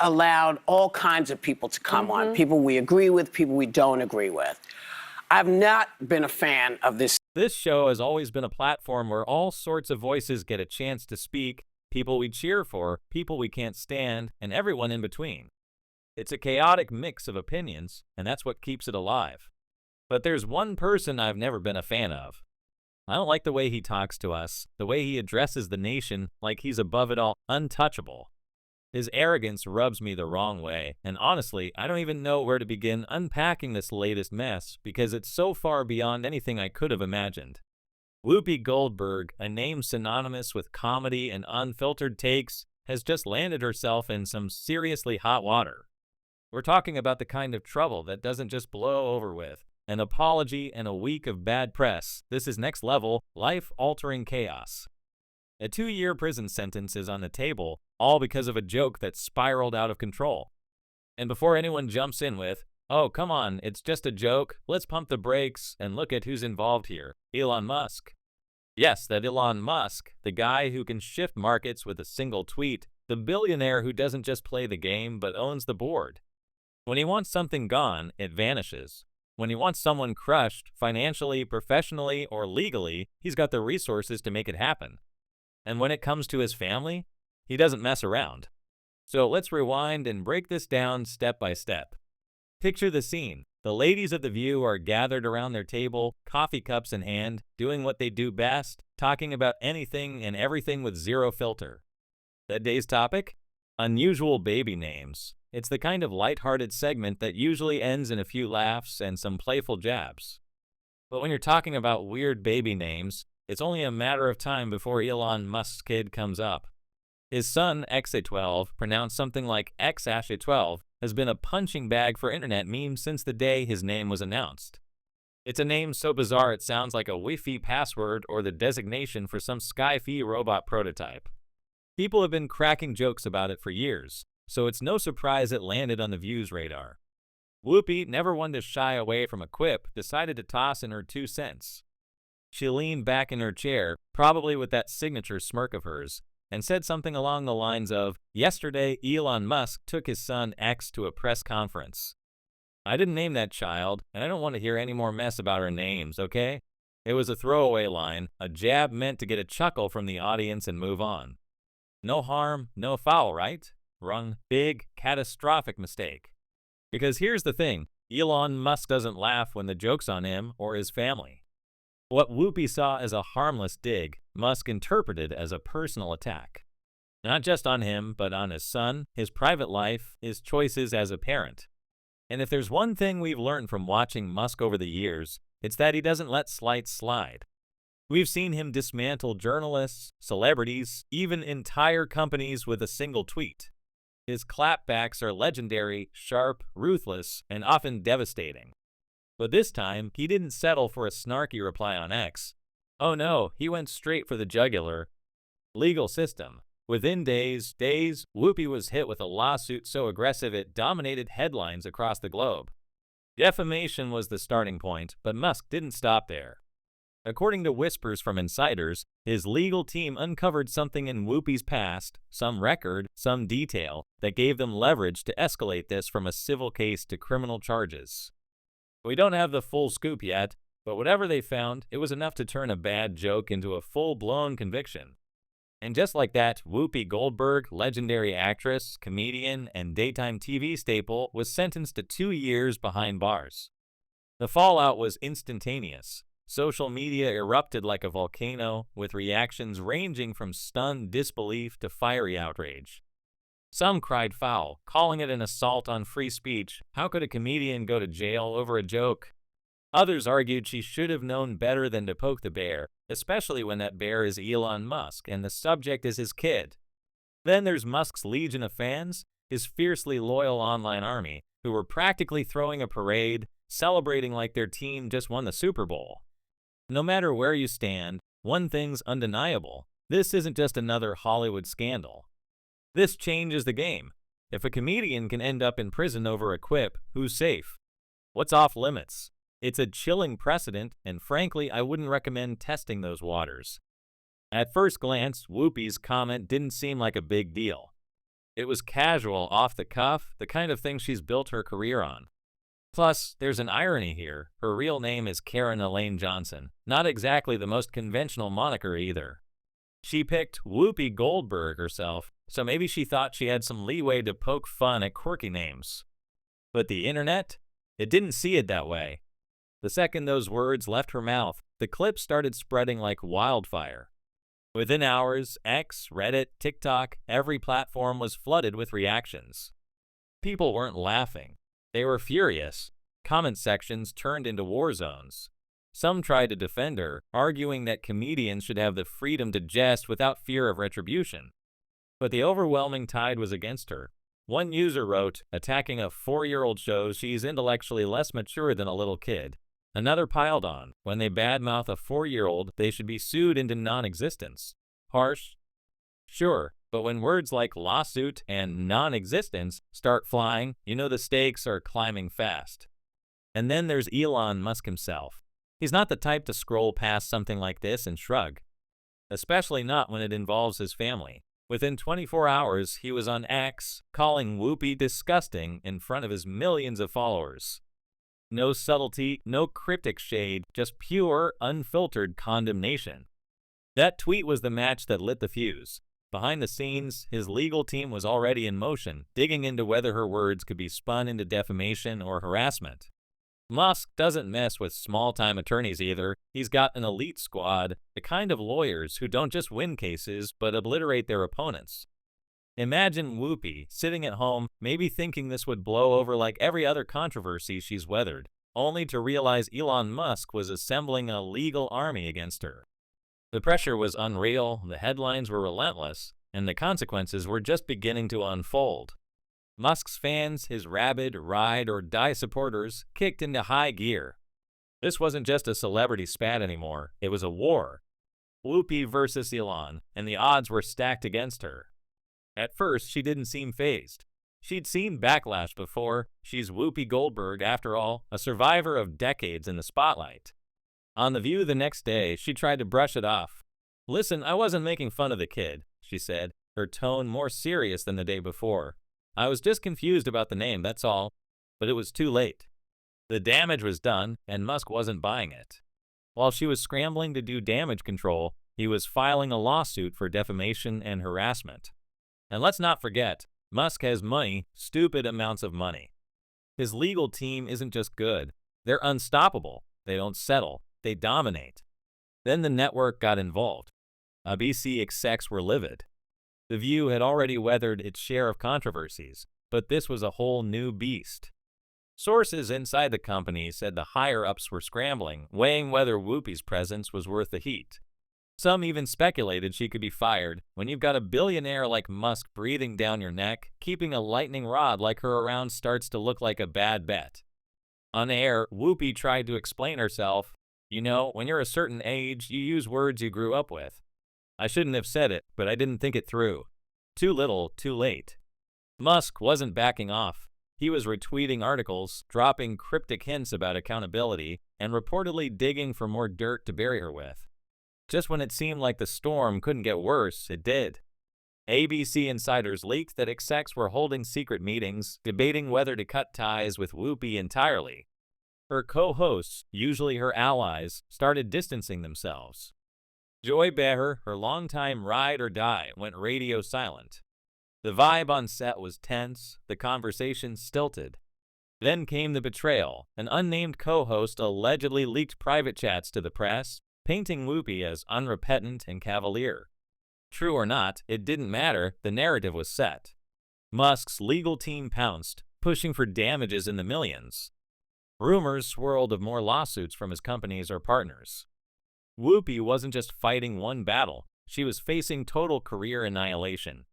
allowed all kinds of people to come on, people we agree with, people we don't agree with. I've not been a fan of this. This show has always been a platform where all sorts of voices get a chance to speak, people we cheer for, people we can't stand, and everyone in between. It's a chaotic mix of opinions, and that's what keeps it alive. But there's one person I've never been a fan of. I don't like the way he talks to us, the way he addresses the nation like he's above it all, untouchable. His arrogance rubs me the wrong way, and honestly, I don't even know where to begin unpacking this latest mess because it's so far beyond anything I could have imagined. Whoopi Goldberg, a name synonymous with comedy and unfiltered takes, has just landed herself in some seriously hot water. We're talking about the kind of trouble that doesn't just blow over with an apology and a week of bad press. This is next level, life-altering chaos. A 2-year prison sentence is on the table, all because of a joke that spiraled out of control. And before anyone jumps in with, "Oh, come on, it's just a joke, let's pump the brakes and look at who's involved here," Elon Musk. Yes, that Elon Musk, the guy who can shift markets with a single tweet, the billionaire who doesn't just play the game but owns the board. When he wants something gone, it vanishes. When he wants someone crushed, financially, professionally, or legally, he's got the resources to make it happen. And when it comes to his family, he doesn't mess around. So let's rewind and break this down step by step. Picture the scene. The ladies of The View are gathered around their table, coffee cups in hand, doing what they do best, talking about anything and everything with zero filter. That day's topic? Unusual baby names. It's the kind of lighthearted segment that usually ends in a few laughs and some playful jabs. But when you're talking about weird baby names, it's only a matter of time before Elon Musk's kid comes up. His son, XA12, pronounced something like XA12, has been a punching bag for internet memes since the day his name was announced. It's a name so bizarre it sounds like a Wi-Fi password or the designation for some Sky-Fi robot prototype. People have been cracking jokes about it for years, so it's no surprise it landed on The View's radar. Whoopi, never one to shy away from a quip, decided to toss in her 2 cents. She leaned back in her chair, probably with that signature smirk of hers, and said something along the lines of, "Yesterday, Elon Musk took his son X to a press conference. I didn't name that child, and I don't want to hear any more mess about our names, okay?" It was a throwaway line, a jab meant to get a chuckle from the audience and move on. No harm, no foul, right? Wrong, big, catastrophic mistake. Because here's the thing, Elon Musk doesn't laugh when the joke's on him or his family. What Whoopi saw as a harmless dig, Musk interpreted as a personal attack. Not just on him, but on his son, his private life, his choices as a parent. And if there's one thing we've learned from watching Musk over the years, it's that he doesn't let slights slide. We've seen him dismantle journalists, celebrities, even entire companies with a single tweet. His clapbacks are legendary, sharp, ruthless, and often devastating. But this time, he didn't settle for a snarky reply on X. Oh no, he went straight for the jugular. Legal system. Within days, Whoopi was hit with a lawsuit so aggressive it dominated headlines across the globe. Defamation was the starting point, but Musk didn't stop there. According to whispers from insiders, his legal team uncovered something in Whoopi's past, some record, some detail, that gave them leverage to escalate this from a civil case to criminal charges. We don't have the full scoop yet, but whatever they found, it was enough to turn a bad joke into a full-blown conviction. And just like that, Whoopi Goldberg, legendary actress, comedian, and daytime TV staple, was sentenced to 2 years behind bars. The fallout was instantaneous. Social media erupted like a volcano, with reactions ranging from stunned disbelief to fiery outrage. Some cried foul, calling it an assault on free speech. How could a comedian go to jail over a joke? Others argued she should have known better than to poke the bear, especially when that bear is Elon Musk and the subject is his kid. Then there's Musk's legion of fans, his fiercely loyal online army, who were practically throwing a parade, celebrating like their team just won the Super Bowl. No matter where you stand, one thing's undeniable. This isn't just another Hollywood scandal. This changes the game. If a comedian can end up in prison over a quip, who's safe? What's off limits? It's a chilling precedent, and frankly, I wouldn't recommend testing those waters. At first glance, Whoopi's comment didn't seem like a big deal. It was casual, off the cuff, the kind of thing she's built her career on. Plus, there's an irony here. Her real name is Karen Elaine Johnson, not exactly the most conventional moniker either. She picked Whoopi Goldberg herself, so maybe she thought she had some leeway to poke fun at quirky names. But the internet? It didn't see it that way. The second those words left her mouth, the clip started spreading like wildfire. Within hours, X, Reddit, TikTok, every platform was flooded with reactions. People weren't laughing. They were furious. Comment sections turned into war zones. Some tried to defend her, arguing that comedians should have the freedom to jest without fear of retribution. But the overwhelming tide was against her. One user wrote, attacking a 4-year-old shows she's intellectually less mature than a little kid. Another piled on, when they badmouth a 4-year-old, they should be sued into non-existence. Harsh? Sure, but when words like lawsuit and non-existence start flying, you know the stakes are climbing fast. And then there's Elon Musk himself. He's not the type to scroll past something like this and shrug. Especially not when it involves his family. Within 24 hours, he was on X, calling Whoopi disgusting in front of his millions of followers. No subtlety, no cryptic shade, just pure, unfiltered condemnation. That tweet was the match that lit the fuse. Behind the scenes, his legal team was already in motion, digging into whether her words could be spun into defamation or harassment. Musk doesn't mess with small-time attorneys either. He's got an elite squad, the kind of lawyers who don't just win cases, but obliterate their opponents. Imagine Whoopi sitting at home, maybe thinking this would blow over like every other controversy she's weathered, only to realize Elon Musk was assembling a legal army against her. The pressure was unreal, the headlines were relentless, and the consequences were just beginning to unfold. Musk's fans, his rabid, ride-or-die supporters, kicked into high gear. This wasn't just a celebrity spat anymore, it was a war. Whoopi versus Elon, and the odds were stacked against her. At first, she didn't seem fazed. She'd seen backlash before. She's Whoopi Goldberg, after all, a survivor of decades in the spotlight. On The View the next day, she tried to brush it off. "Listen, I wasn't making fun of the kid," she said, her tone more serious than the day before. "I was just confused about the name, that's all." But it was too late. The damage was done, and Musk wasn't buying it. While she was scrambling to do damage control, he was filing a lawsuit for defamation and harassment. And let's not forget, Musk has money, stupid amounts of money. His legal team isn't just good. They're unstoppable. They don't settle. They dominate. Then the network got involved. ABC execs were livid. The View had already weathered its share of controversies, but this was a whole new beast. Sources inside the company said the higher-ups were scrambling, weighing whether Whoopi's presence was worth the heat. Some even speculated she could be fired. When you've got a billionaire like Musk breathing down your neck, keeping a lightning rod like her around starts to look like a bad bet. On air, Whoopi tried to explain herself. "You know, when you're a certain age, you use words you grew up with. I shouldn't have said it, but I didn't think it through. Too little, too late." Musk wasn't backing off. He was retweeting articles, dropping cryptic hints about accountability, and reportedly digging for more dirt to bury her with. Just when it seemed like the storm couldn't get worse, it did. ABC insiders leaked that execs were holding secret meetings, debating whether to cut ties with Whoopi entirely. Her co-hosts, usually her allies, started distancing themselves. Joy Behar, her longtime ride-or-die, went radio silent. The vibe on set was tense, the conversation stilted. Then came the betrayal. An unnamed co-host allegedly leaked private chats to the press, painting Whoopi as unrepentant and cavalier. True or not, it didn't matter, the narrative was set. Musk's legal team pounced, pushing for damages in the millions. Rumors swirled of more lawsuits from his companies or partners. Whoopi wasn't just fighting one battle, she was facing total career annihilation.